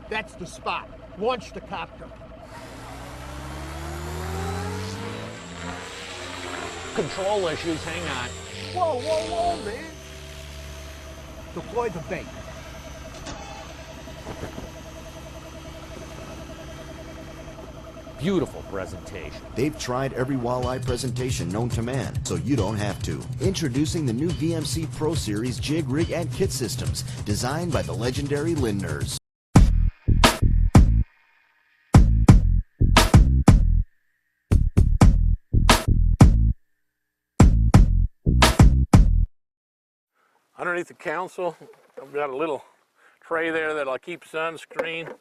That's the spot. Launch the copter. Control issues, hang on. Whoa, whoa, whoa, man. Deploy the bait. Beautiful presentation. They've tried every walleye presentation known to man, so you don't have to. Introducing the new VMC Pro Series jig, rig, and kit systems, designed by the legendary Lindners. Underneath the console, I've got a little tray there that'll keep sunscreen.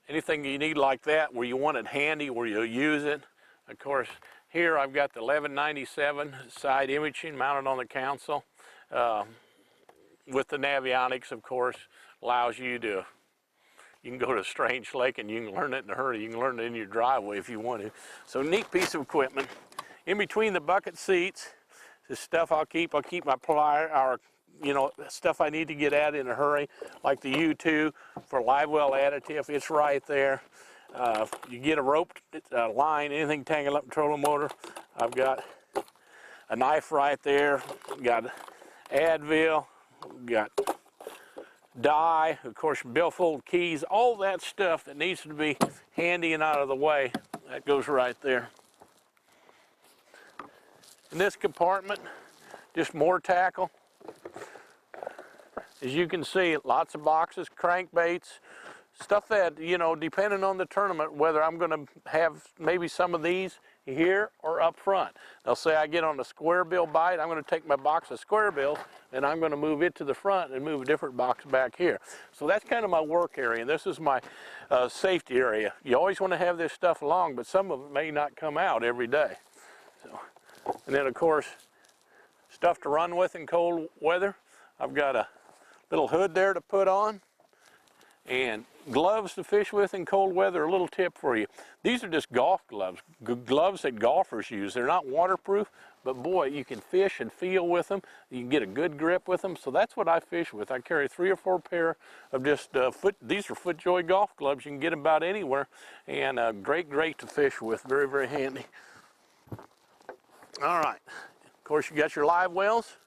Anything you need like that, where you want it handy, where you'll use it. Of course, here I've got the 1197 side imaging mounted on the console. With the Navionics, of course, allows you to, you can go to a strange lake and you can learn it in a hurry. You can learn it in your driveway if you want to. So neat piece of equipment. In between the bucket seats, the stuff I'll keep my plier, or you know, stuff I need to get at in a hurry, like the U2 for live well additive. It's right there. You get a rope line, anything tangled up in the trolling motor. I've got a knife right there. Got Advil. Got dye, of course, billfold keys, all that stuff that needs to be handy and out of the way. That goes right there. In this compartment, just more tackle. As you can see, lots of boxes, crankbaits, stuff that, you know, depending on the tournament, whether I'm going to have maybe some of these here or up front. They'll say I get on a square bill bite, I'm going to take my box of square bills and I'm going to move it to the front and move a different box back here. So that's kind of my work area, and this is my safety area. You always want to have this stuff along, but some of it may not come out every day. So, and then of course, stuff to run with in cold weather. I've got a little hood there to put on, and gloves to fish with in cold weather. A little tip for you. These are just golf gloves, gloves that golfers use. They're not waterproof, but boy, you can fish and feel with them. You can get a good grip with them. So that's what I fish with. I carry 3 or 4 pair of just these are FootJoy golf gloves. You can get them about anywhere, and great to fish with. Very, very handy. All right. Of course, you got your live wells,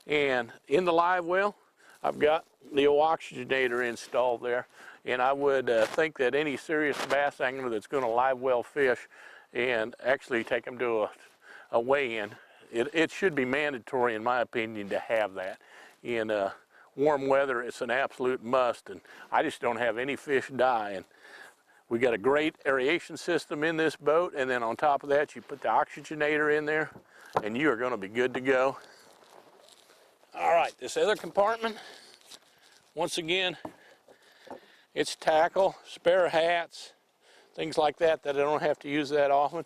and in the live well, I've got the oxygenator installed there, and I would think that any serious bass angler that's going to live well fish and actually take them to a weigh-in, it should be mandatory, in my opinion, to have that. In warm weather, it's an absolute must, and I just don't have any fish die. And we got a great aeration system in this boat, and then on top of that, you put the oxygenator in there, and you are going to be good to go. All right, this other compartment, once again, it's tackle, spare hats, things like that that I don't have to use that often.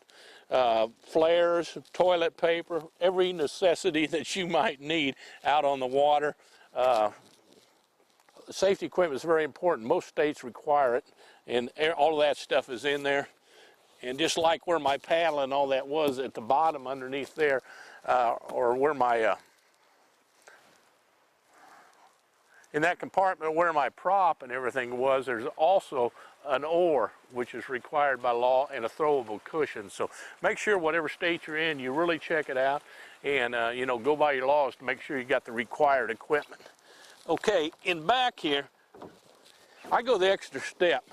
Flares, toilet paper, every necessity that you might need out on the water. Safety equipment is very important. Most states require it, and all of that stuff is in there. And just like where my paddle and all that was at the bottom underneath there, or where my in that compartment where my prop and everything was, there's also an oar, which is required by law, and a throwable cushion. So make sure whatever state you're in, you really check it out, and you know, go by your laws to make sure you got the required equipment. Okay, in back here, I go the extra step.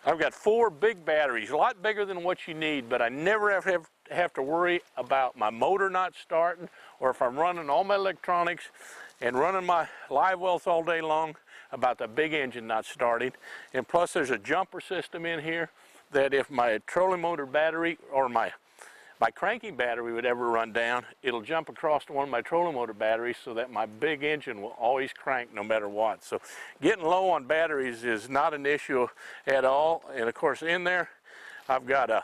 I've got 4 big batteries, a lot bigger than what you need, but I never have to worry about my motor not starting, or if I'm running all my electronics and running my live wells all day long, about the big engine not starting. And plus there's a jumper system in here that if my trolling motor battery or my cranking battery would ever run down, it'll jump across to one of my trolling motor batteries so that my big engine will always crank no matter what. So getting low on batteries is not an issue at all. And of course in there I've got a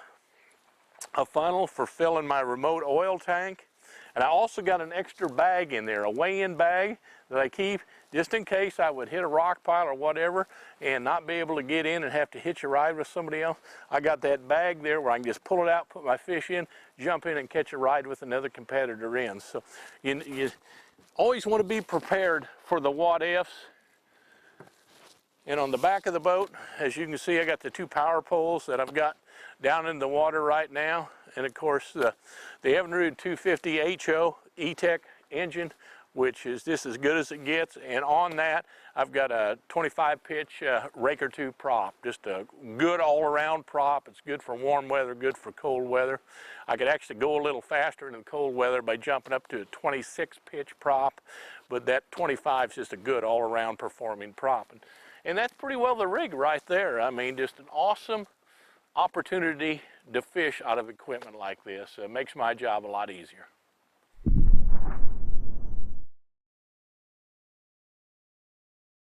funnel for filling my remote oil tank. And I also got an extra bag in there, a weigh-in bag that I keep just in case I would hit a rock pile or whatever and not be able to get in and have to hitch a ride with somebody else. I got that bag there where I can just pull it out, put my fish in, jump in and catch a ride with another competitor in. So you always want to be prepared for the what ifs. And on the back of the boat, as you can see, I got the 2 power poles that I've got down in the water right now. And of course, the Evinrude 250 HO E-Tech engine, which is just as good as it gets. And on that, I've got a 25 pitch Raker 2 prop, just a good all-around prop. It's good for warm weather, good for cold weather. I could actually go a little faster in the cold weather by jumping up to a 26 pitch prop, but that 25 is just a good all-around performing prop. And that's pretty well the rig right there. I mean, just an awesome opportunity to fish out of equipment like this. It makes my job a lot easier.